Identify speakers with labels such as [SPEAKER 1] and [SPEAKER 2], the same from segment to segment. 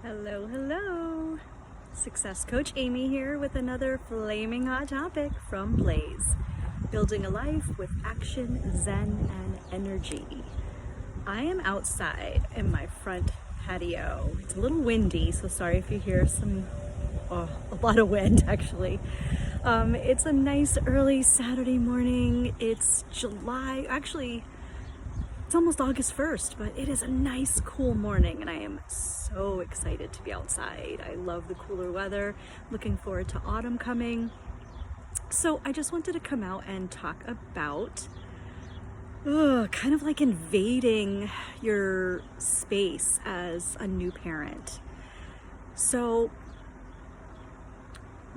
[SPEAKER 1] Hello, hello. Success Coach Amy here with another flaming hot topic from Blaze. Building a life with action, zen, and energy. I am outside in my front patio. It's a little windy, so sorry if you hear a lot of wind actually. It's a nice early Saturday morning. It's it's almost August 1st, but it is a nice cool morning and I am so excited to be outside. I love the cooler weather, looking forward to autumn coming. So I just wanted to come out and talk about kind of like invading your space as a new parent. So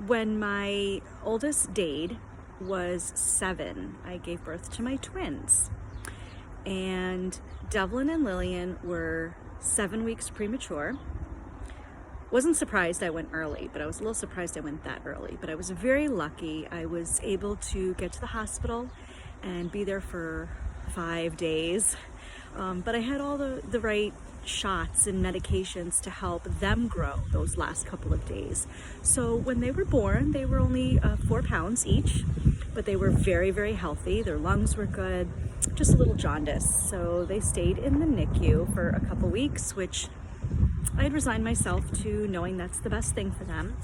[SPEAKER 1] when my oldest Dade was 7, I gave birth to my twins. And Devlin and Lillian were 7 weeks premature. Wasn't surprised I went early, but I was a little surprised I went that early. But I was very lucky. I was able to get to the hospital and be there for 5 days. But I had all the right shots and medications to help them grow those last couple of days. So when they were born, they were only 4 pounds each, but they were very, very healthy. Their lungs were good, just a little jaundice. So they stayed in the NICU for a couple weeks, which I had resigned myself to, knowing that's the best thing for them.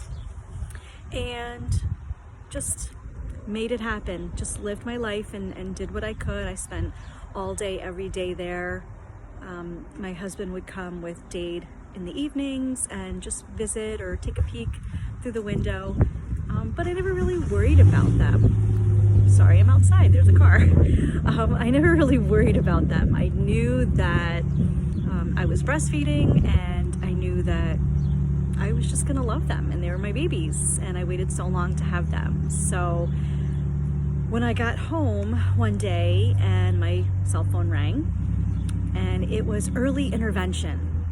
[SPEAKER 1] And just made it happen, just lived my life and did what I could. I spent all day, every day there. My husband would come with Dade in the evenings and just visit or take a peek through the window. But I never really worried about them. Sorry, I'm outside, there's a car. I never really worried about them. I knew that I was breastfeeding and I knew that I was just gonna love them and they were my babies and I waited so long to have them. So when I got home one day and my cell phone rang and it was early intervention.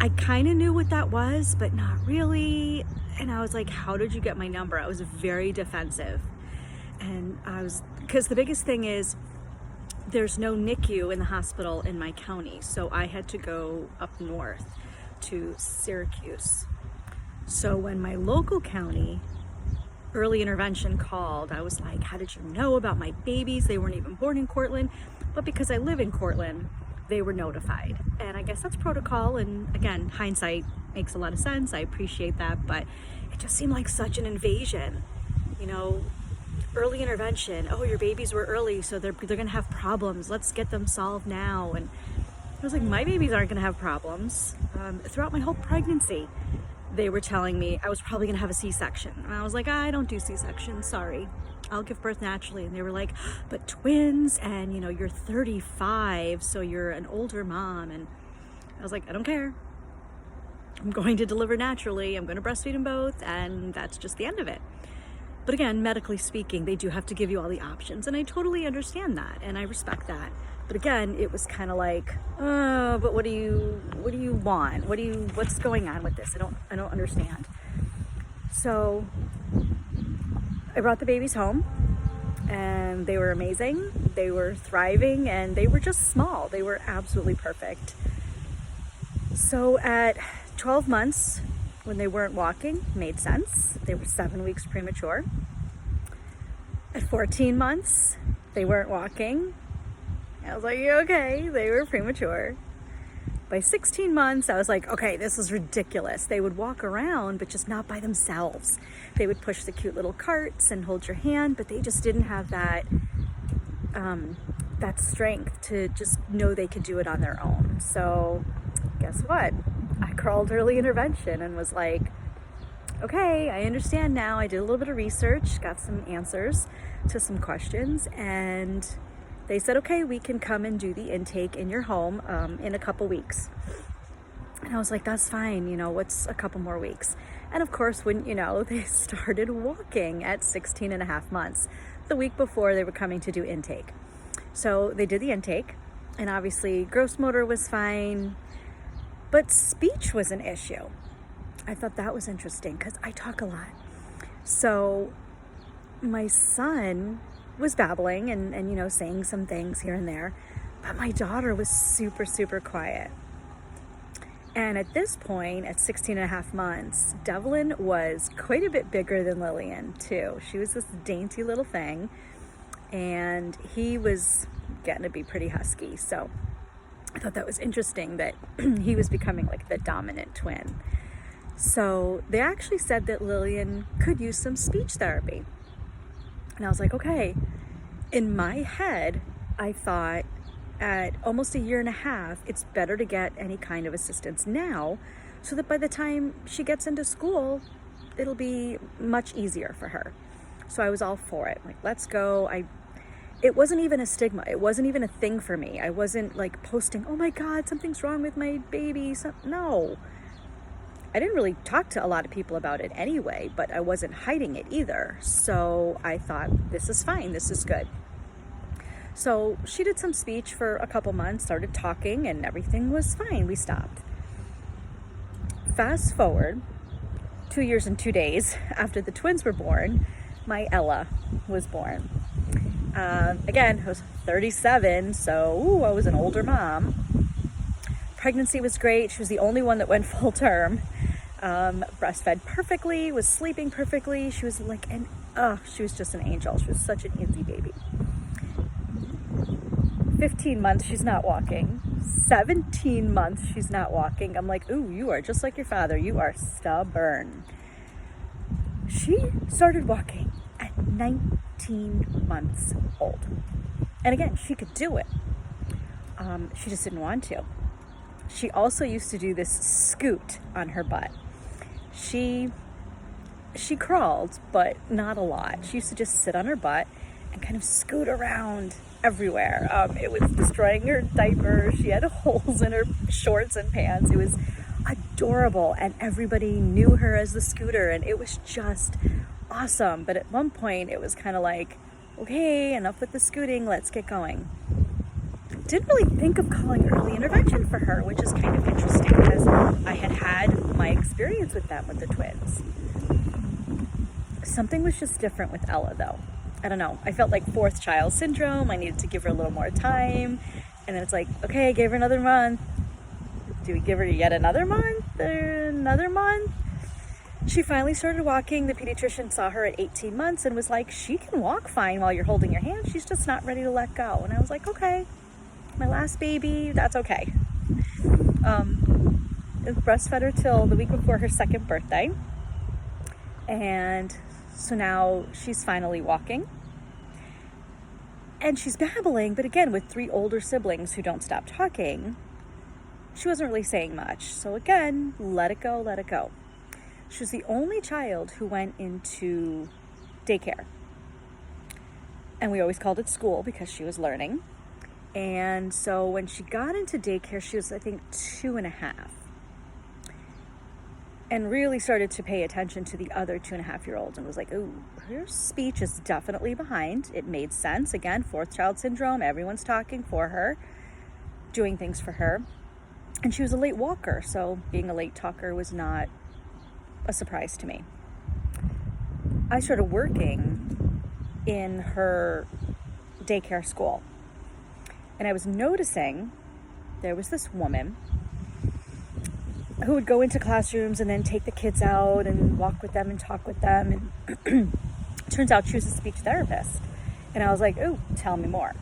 [SPEAKER 1] I kind of knew what that was, but not really. And I was like, how did you get my number? I was very defensive. And because the biggest thing is there's no NICU in the hospital in my county. So I had to go up north to Syracuse. So when my local county early intervention called, I was like, how did you know about my babies? They weren't even born in Cortland. But because I live in Cortland, they were notified. And I guess that's protocol. And again, hindsight makes a lot of sense. I appreciate that. But it just seemed like such an invasion. You know, early intervention. Oh, your babies were early, so they're going to have problems. Let's get them solved now. And I was like, my babies aren't going to have problems. Throughout my whole pregnancy, they were telling me I was probably going to have a C-section. And I was like, I don't do C-sections, sorry. I'll give birth naturally. And they were like, but twins, and you're 35, so you're an older mom. And I was like, I don't care. I'm going to deliver naturally. I'm going to breastfeed them both, and that's just the end of it. But again, medically speaking, they do have to give you all the options, and I totally understand that, and I respect that. But again, it was kind of like, but what do you want? What's going on with this? I don't understand. So I brought the babies home and they were amazing. They were thriving and they were just small. They were absolutely perfect. So at 12 months, when they weren't walking, made sense. They were 7 weeks premature. At 14 months, they weren't walking. I was like, okay, they were premature. By 16 months, I was like, okay, this is ridiculous. They would walk around, but just not by themselves. They would push the cute little carts and hold your hand, but they just didn't have that strength to just know they could do it on their own. So guess what? I crawled early intervention and was like, okay, I understand now. I did a little bit of research, got some answers to some questions, and they said, okay, we can come and do the intake in your home in a couple weeks. And I was like, that's fine. What's a couple more weeks? And of course, wouldn't you know, they started walking at 16 and a half months, the week before they were coming to do intake. So they did the intake, and obviously gross motor was fine, but speech was an issue. I thought that was interesting because I talk a lot. So my son was babbling and saying some things here and there, but my daughter was super, super quiet. And at this point, at 16 and a half months, Devlin was quite a bit bigger than Lillian, too. She was this dainty little thing, and he was getting to be pretty husky. So I thought that was interesting that he was becoming like the dominant twin. So they actually said that Lillian could use some speech therapy. And I was like, okay. In my head, I thought at almost a year and a half, it's better to get any kind of assistance now so that by the time she gets into school, it'll be much easier for her. So I was all for it. Like, let's go. It wasn't even a stigma. It wasn't even a thing for me. I wasn't like posting, oh my God, something's wrong with my baby. No. I didn't really talk to a lot of people about it anyway, but I wasn't hiding it either. So I thought, this is fine. This is good. So she did some speech for a couple months, started talking, and everything was fine. We stopped. Fast forward 2 years and 2 days after the twins were born, my Ella was born. Again, I was 37, so I was an older mom. Pregnancy was great. She was the only one that went full term. Breastfed perfectly, was sleeping perfectly. She was like she was just an angel. She was such an easy baby. 15 months, she's not walking. 17 months, she's not walking. I'm like, ooh, you are just like your father. You are stubborn. She started walking at 19 months old. And again, she could do it. She just didn't want to. She also used to do this scoot on her butt. She crawled, but not a lot. She used to just sit on her butt and kind of scoot around everywhere. It was destroying her diaper. She had holes in her shorts and pants. It was adorable, and everybody knew her as the scooter, and it was just awesome. But at one point, it was kind of like, okay, enough with the scooting, let's get going. Didn't really think of calling early intervention for her, which is kind of interesting because I had my experience with them with the twins. Something was just different with Ella, though. I don't know. I felt like fourth child syndrome. I needed to give her a little more time. And then it's like, okay, I gave her another month. Do we give her yet another month? Another month? She finally started walking. The pediatrician saw her at 18 months and was like, she can walk fine while you're holding your hand. She's just not ready to let go. And I was like, okay, my last baby, that's okay. Breastfed her till the week before her second birthday. And so now she's finally walking. And she's babbling, but again, with 3 older siblings who don't stop talking, she wasn't really saying much. So again, let it go, let it go. She was the only child who went into daycare. And we always called it school because she was learning. And so when she got into daycare, she was, I think, 2.5. And really started to pay attention to the other 2.5-year-olds and was like, ooh, her speech is definitely behind. It made sense. Again, fourth child syndrome. Everyone's talking for her, doing things for her. And she was a late walker, so being a late talker was not a surprise to me. I started working in her daycare school, and I was noticing there was this woman who would go into classrooms and then take the kids out and walk with them and talk with them. And turns out she was a speech therapist. And I was like, oh, tell me more.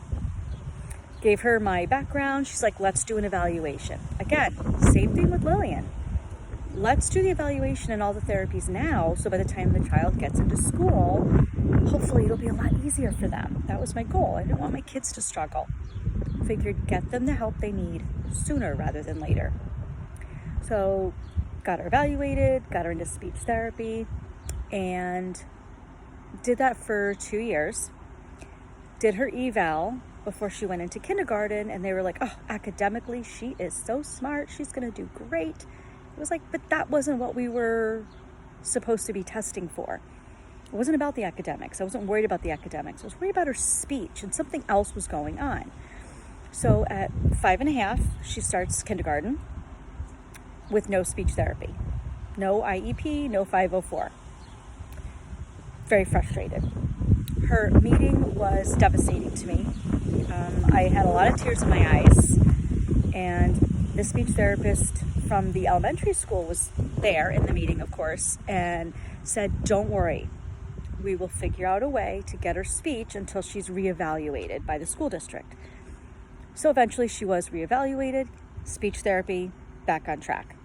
[SPEAKER 1] Gave her my background. She's like, let's do an evaluation. Again, same thing with Lillian. Let's do the evaluation and all the therapies now, so by the time the child gets into school, hopefully it'll be a lot easier for them. That was my goal. I didn't want my kids to struggle. Figured get them the help they need sooner rather than later. So got her evaluated, got her into speech therapy, and did that for 2 years. Did her eval before she went into kindergarten, and they were like, oh, academically, she is so smart. She's going to do great. It was like, but that wasn't what we were supposed to be testing for. It wasn't about the academics. I wasn't worried about the academics. I was worried about her speech, and something else was going on. So at 5.5, she starts kindergarten with no speech therapy, no IEP, no 504. Very frustrated. Her meeting was devastating to me. I had a lot of tears in my eyes, and the speech therapist from the elementary school was there in the meeting, of course, and said, don't worry, we will figure out a way to get her speech until she's reevaluated by the school district. So eventually she was reevaluated, speech therapy, back on track.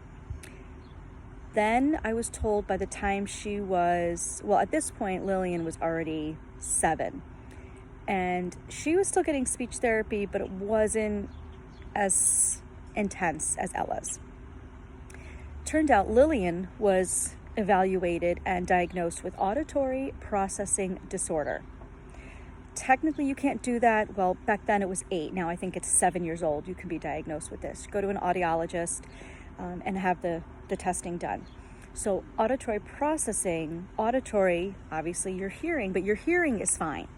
[SPEAKER 1] Then I was told by the time she was, well, at this point, Lillian was already 7. And she was still getting speech therapy, but it wasn't as intense as Ella's. Turned out Lillian was evaluated and diagnosed with auditory processing disorder. Technically, you can't do that. Well, back then it was 8. Now I think it's 7 years old. You can be diagnosed with this. Go to an audiologist and have the testing done. So auditory processing, auditory, obviously you're hearing, but your hearing is fine.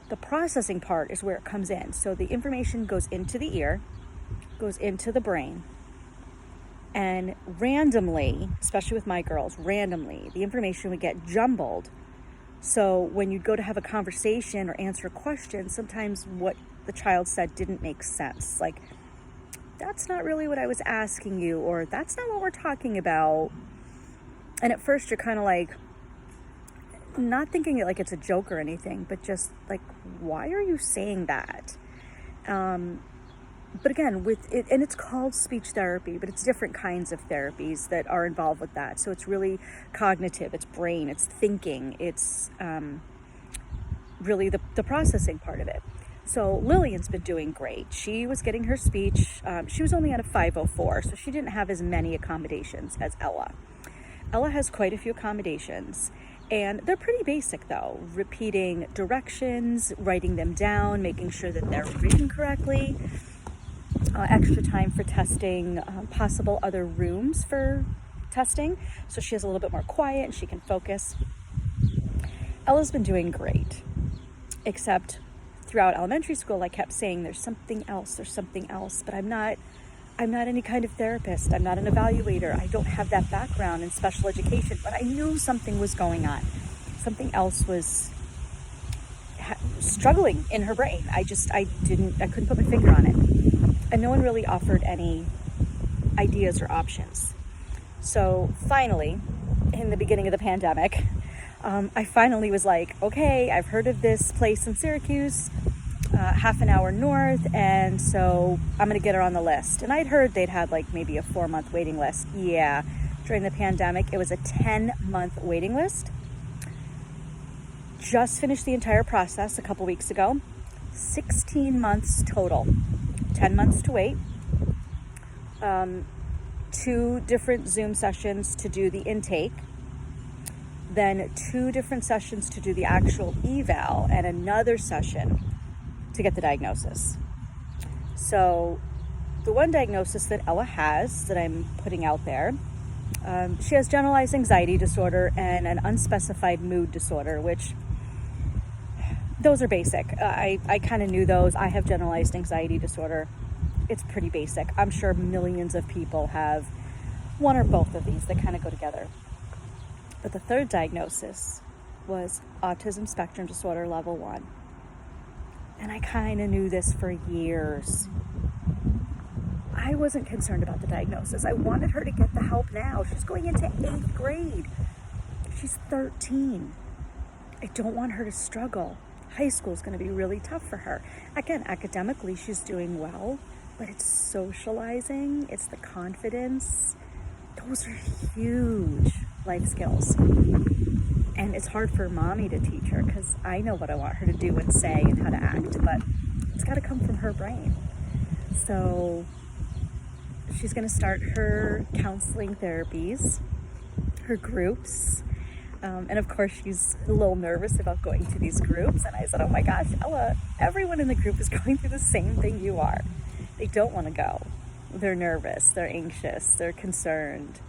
[SPEAKER 1] The processing part is where it comes in. So the information goes into the ear, goes into the brain, and randomly, especially with my girls, randomly, the information would get jumbled. So when you'd go to have a conversation or answer a question, sometimes what the child said didn't make sense. Like, that's not really what I was asking you, or that's not what we're talking about. And at first you're kind of like, not thinking it like it's a joke or anything, but just like, why are you saying that? But again, with it, and it's called speech therapy, but it's different kinds of therapies that are involved with that. So it's really cognitive, it's brain, it's thinking, it's really the processing part of it. So Lillian's been doing great. She was getting her speech. She was only at a 504, so she didn't have as many accommodations as Ella. Ella has quite a few accommodations, and they're pretty basic though. Repeating directions, writing them down, making sure that they're written correctly. Extra time for testing, possible other rooms for testing, so she has a little bit more quiet and she can focus. Ella's been doing great, except throughout elementary school I kept saying there's something else, but I'm not any kind of therapist, I'm not an evaluator, I don't have that background in special education, but I knew something was going on. Something else was struggling in her brain. I couldn't put my finger on it. And no one really offered any ideas or options. So finally, in the beginning of the pandemic, I finally was like, okay, I've heard of this place in Syracuse, half an hour north, and so I'm gonna get her on the list. And I'd heard they'd had like maybe a 4-month waiting list. Yeah, during the pandemic, it was a 10-month waiting list. Just finished the entire process a couple weeks ago. 16 months total. 10 months to wait, 2 different Zoom sessions to do the intake, then 2 different sessions to do the actual eval, and another session to get the diagnosis. So the one diagnosis that Ella has that I'm putting out there, she has generalized anxiety disorder and an unspecified mood disorder, which those are basic. I kind of knew those. I have generalized anxiety disorder. It's pretty basic. I'm sure millions of people have one or both of these that kind of go together. But the third diagnosis was autism spectrum disorder level 1. And I kind of knew this for years. I wasn't concerned about the diagnosis. I wanted her to get the help now. She's going into 8th grade. She's 13. I don't want her to struggle. High school is going to be really tough for her. Again, academically, she's doing well, but it's socializing, it's the confidence. Those are huge life skills. And it's hard for mommy to teach her because I know what I want her to do and say and how to act, but it's got to come from her brain. So she's going to start her counseling therapies, her groups. And of course, she's a little nervous about going to these groups. And I said, oh my gosh, Ella, everyone in the group is going through the same thing you are. They don't want to go. They're nervous, they're anxious, they're concerned.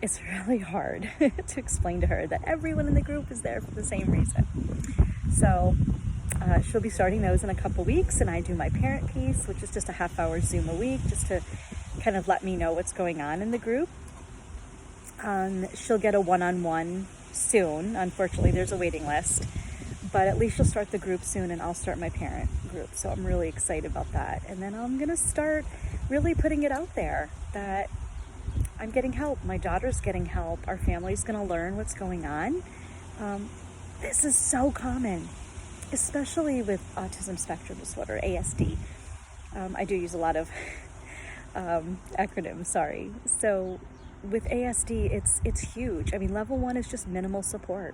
[SPEAKER 1] It's really hard to explain to her that everyone in the group is there for the same reason. So she'll be starting those in a couple weeks. And I do my parent piece, which is just a half-hour Zoom a week, just to kind of let me know what's going on in the group. She'll get a one-on-one soon. Unfortunately, there's a waiting list, But at least she'll start the group soon, and I'll start my parent group. So I'm really excited about that. And then I'm going to start really putting it out there that I'm getting help. My daughter's getting help. Our family's going to learn what's going on. This is so common, especially with autism spectrum disorder, ASD. I do use a lot of acronyms, sorry. So with ASD, it's huge. I mean, level 1 is just minimal support.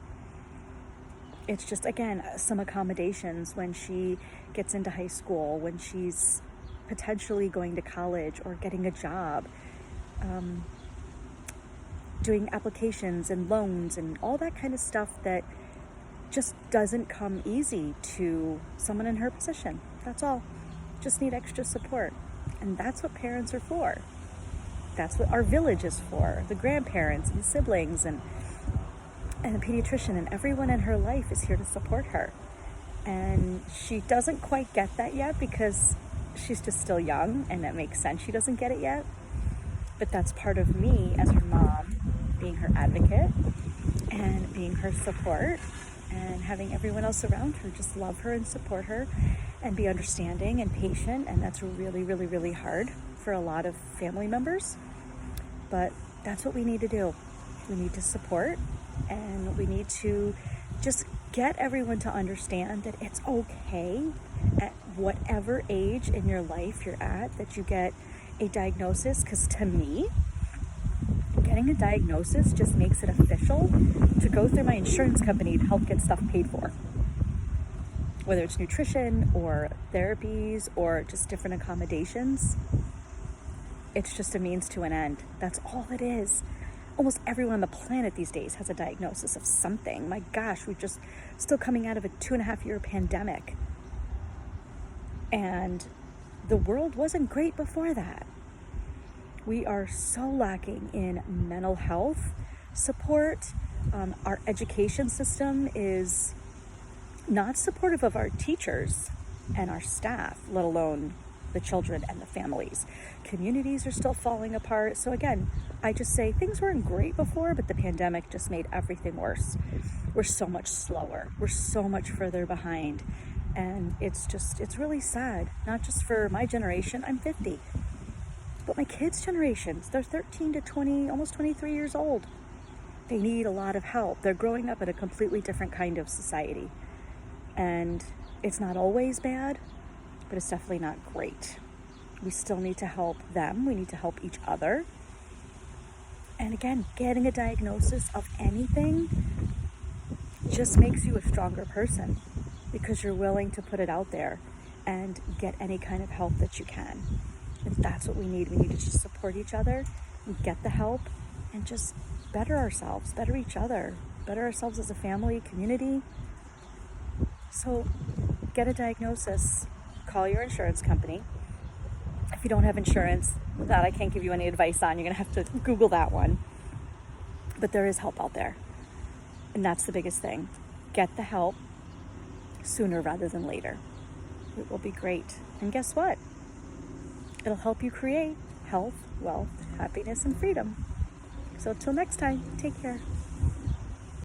[SPEAKER 1] It's just, again, some accommodations when she gets into high school, when she's potentially going to college or getting a job, doing applications and loans and all that kind of stuff that just doesn't come easy to someone in her position. That's all. Just need extra support. And that's what parents are for. That's what our village is for. The grandparents and the siblings and the pediatrician and everyone in her life is here to support her. And she doesn't quite get that yet because she's just still young, and that makes sense. She doesn't get it yet. But that's part of me as her mom, being her advocate and being her support, and having everyone else around her just love her and support her and be understanding and patient. And that's really, really, really hard for a lot of family members. But that's what we need to do. We need to support, and we need to just get everyone to understand that it's okay at whatever age in your life you're at that you get a diagnosis. Because to me, getting a diagnosis just makes it official to go through my insurance company to help get stuff paid for. Whether it's nutrition or therapies or just different accommodations, it's just a means to an end. That's all it is. Almost everyone on the planet these days has a diagnosis of something. My gosh, we're just still coming out of a 2.5-year pandemic. And the world wasn't great before that. We are so lacking in mental health support. Our education system is not supportive of our teachers and our staff, let alone the children and the families. Communities are still falling apart. So again, I just say things weren't great before, but the pandemic just made everything worse. We're so much slower. We're so much further behind. And it's really sad, not just for my generation. I'm 50. But my kids' generations, they're 13 to 20, almost 23 years old. They need a lot of help. They're growing up in a completely different kind of society. And it's not always bad, but it's definitely not great. We still need to help them. We need to help each other. And again, getting a diagnosis of anything just makes you a stronger person because you're willing to put it out there and get any kind of help that you can. And that's what we need. We need to just support each other and get the help and just better ourselves, better each other, better ourselves as a family, community. So get a diagnosis, call your insurance company. If you don't have insurance, that I can't give you any advice on. You're going to have to Google that one. But there is help out there. And that's the biggest thing. Get the help sooner rather than later. It will be great. And guess what? It'll help you create health, wealth, happiness, and freedom. So until next time, take care.